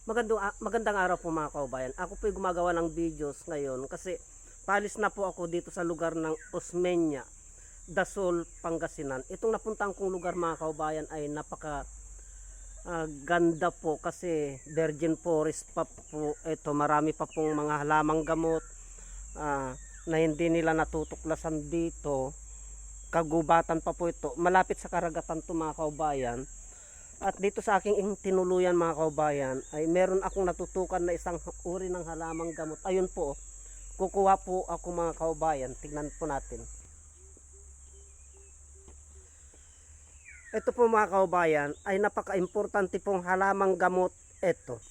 Magandang araw po mga kaubayan. Ako po gumagawa ng videos ngayon kasi palis na po ako dito sa lugar ng Osmeña, Dasol, Pangasinan. Itong napuntahan kong lugar mga kaubayan ay napaka ganda po kasi virgin forest pa po ito. Marami pa pong mga halamang gamot na hindi nila natutuklasan dito. Kagubatan pa po ito. Malapit sa karagatan to mga kaubayan. At dito sa aking tinuluyan mga kaubayan ay meron akong natutukan na isang uri ng halamang gamot. Ayun po, kukuha po ako mga kaubayan. Tignan po natin. Ito po mga kaubayan ay napaka-importante pong halamang gamot ito.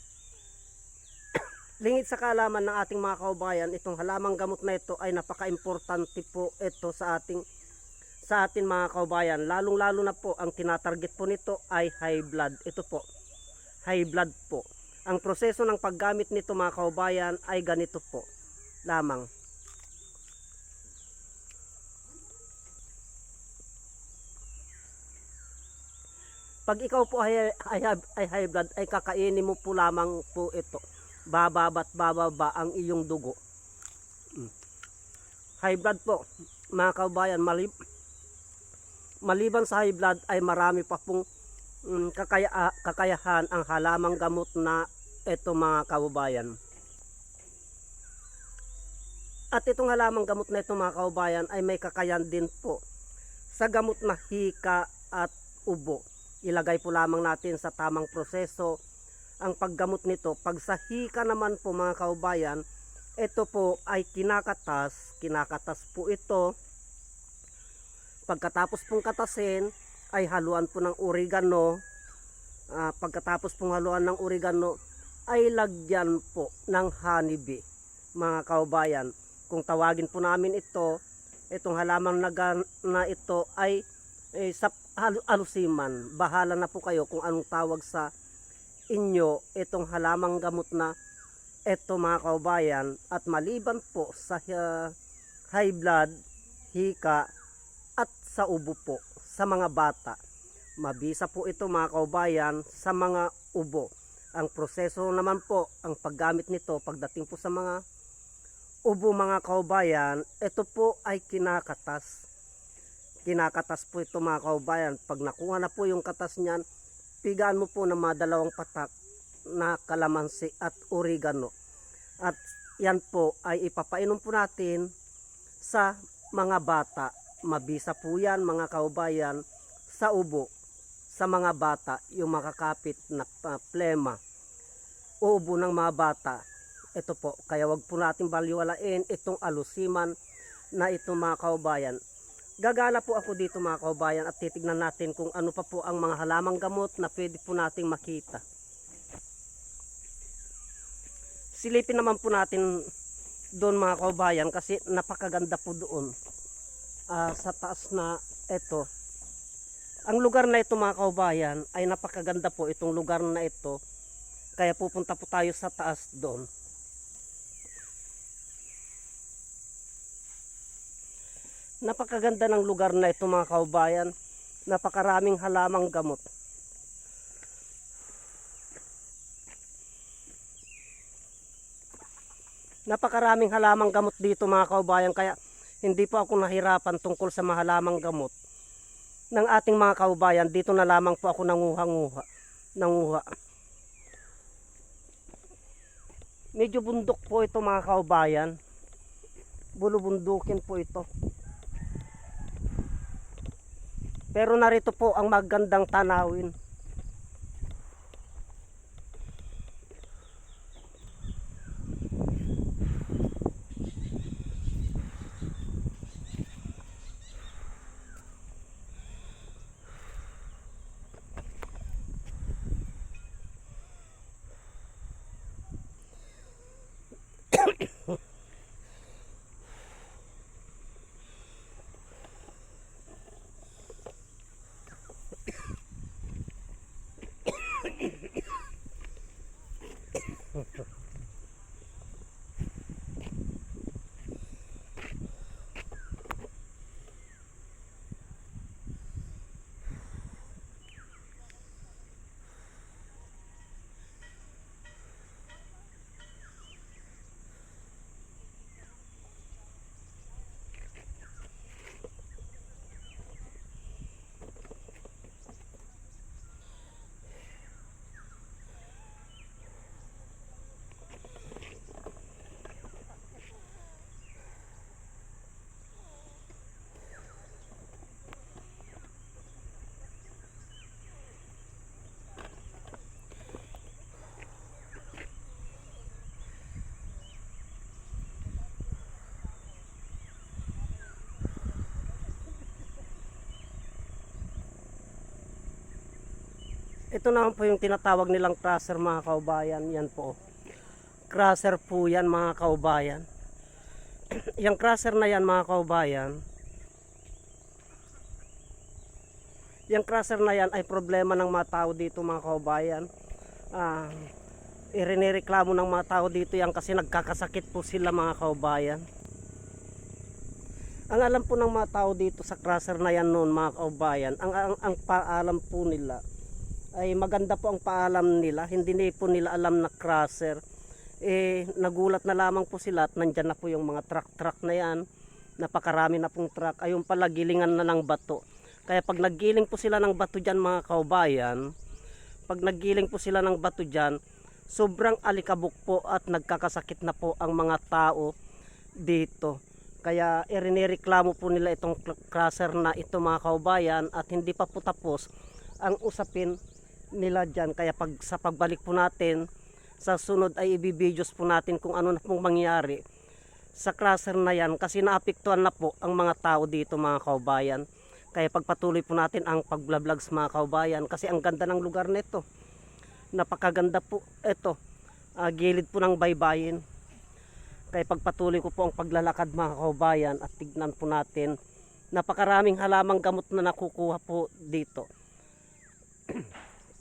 Lingid sa kaalaman ng ating mga kaubayan, itong halamang gamot na ito ay napaka-importante po ito sa atin mga kaubayan, lalong-lalo na po ang tinatarget po nito ay high blood. Ito po, high blood po. Ang proseso ng paggamit nito mga kaubayan ay ganito po lamang. Pag ikaw po ay high blood, ay kakainin mo po lamang po ito. Bababa't bababa ang iyong dugo. High blood po mga kaubayan, maliban sa high blood ay marami pa pong kakayahan ang halamang gamot na ito mga kaubayan. At itong halamang gamot na ito mga kaubayan ay may kakayahan din po sa gamot na hika at ubo. Ilagay po lamang natin sa tamang proseso ang paggamot nito. Pag sa hika naman po mga kaubayan, ito po ay kinakatas po ito. Pagkatapos pong katasin ay haluan po ng oregano. Pagkatapos pong haluan ng oregano ay lagyan po ng honeybee mga kaubayan. Kung tawagin po namin itong halamang na ito ay sa alusiman. Bahala na po kayo kung anong tawag sa inyo itong halamang gamot na ito mga kaubayan. At maliban po sa high blood, hika at sa ubo po sa mga bata, mabisa po ito mga kaubayan sa mga ubo. Ang proseso naman po, ang paggamit nito pagdating po sa mga ubo mga kaubayan, ito po ay kinakatas po ito mga kaubayan. Pag nakuha na po yung katas niyan, pigaan mo po ng mga 2 patak na kalamansi at oregano. At yan po ay ipapainom po natin sa mga bata. Mabisa po yan mga kaubayan sa ubo sa mga bata, yung makakapit na plema o ubo ng mga bata. Ito po, kaya wag po natin baliwalain itong alusiman na ito mga kaubayan. Gagala po ako dito mga kaubayan at titignan natin kung ano pa po ang mga halamang gamot na pwede po nating makita. Silipin naman po natin doon mga kaubayan kasi napakaganda po doon. Sa taas na ito. Ang lugar na ito mga kaubayan ay napakaganda po itong lugar na ito. Kaya pupunta po tayo sa taas doon. Napakaganda ng lugar na ito mga kaubayan. Napakaraming halamang gamot. Napakaraming halamang gamot dito mga kaubayan, kaya hindi po ako nahirapan tungkol sa mahalamang gamot ng ating mga kaubayan. Dito na lamang po ako nanguha. Medyo bundok po ito mga kaubayan. Bulubundukin po ito. Pero narito po ang magandang tanawin. Ito naman po yung tinatawag nilang crusher mga kaubayan. Yan po. Crusher po yan mga kaubayan. Yung crusher na yan mga kaubayan, yung crusher na yan ay problema ng mga tao dito mga kaubayan. Irinireklamo ng mga tao dito yan kasi nagkakasakit po sila mga kaubayan. Ang alam po ng mga tao dito sa crusher na yan noon mga kaubayan, ang paalam po nila ay maganda po ang paalam nila. Hindi po nila alam na crusher. Nagulat na lamang po sila at nandyan na po yung mga truck na yan. Napakarami na pong truck. Ayun pala, gilingan na ng bato. Kaya pag naggiling po sila ng bato dyan mga kaubayan, pag naggiling po sila ng bato dyan, sobrang alikabok po at nagkakasakit na po ang mga tao dito. Kaya irinireklamo po nila itong crusher na ito mga kaubayan at hindi pa po tapos ang usapin nila dyan. Kaya sa pagbalik po natin, sa sunod ay ibibidyo's po natin kung ano na pong mangyari sa crusher na yan kasi naapektuhan na po ang mga tao dito mga kaubayan. Kaya pagpatuloy po natin ang pagblablogs mga kaubayan kasi ang ganda ng lugar nito. Napakaganda po ito. Gilid po ng baybayin. Kaya pagpatuloy ko po ang paglalakad mga kaubayan at tignan po natin. Napakaraming halamang gamot na nakukuha po dito.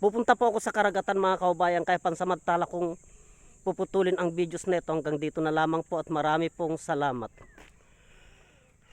Pupunta po ako sa karagatan mga kaubayan kaya pansamantala kong puputulin ang videos nito hanggang dito na lamang po at marami pong salamat.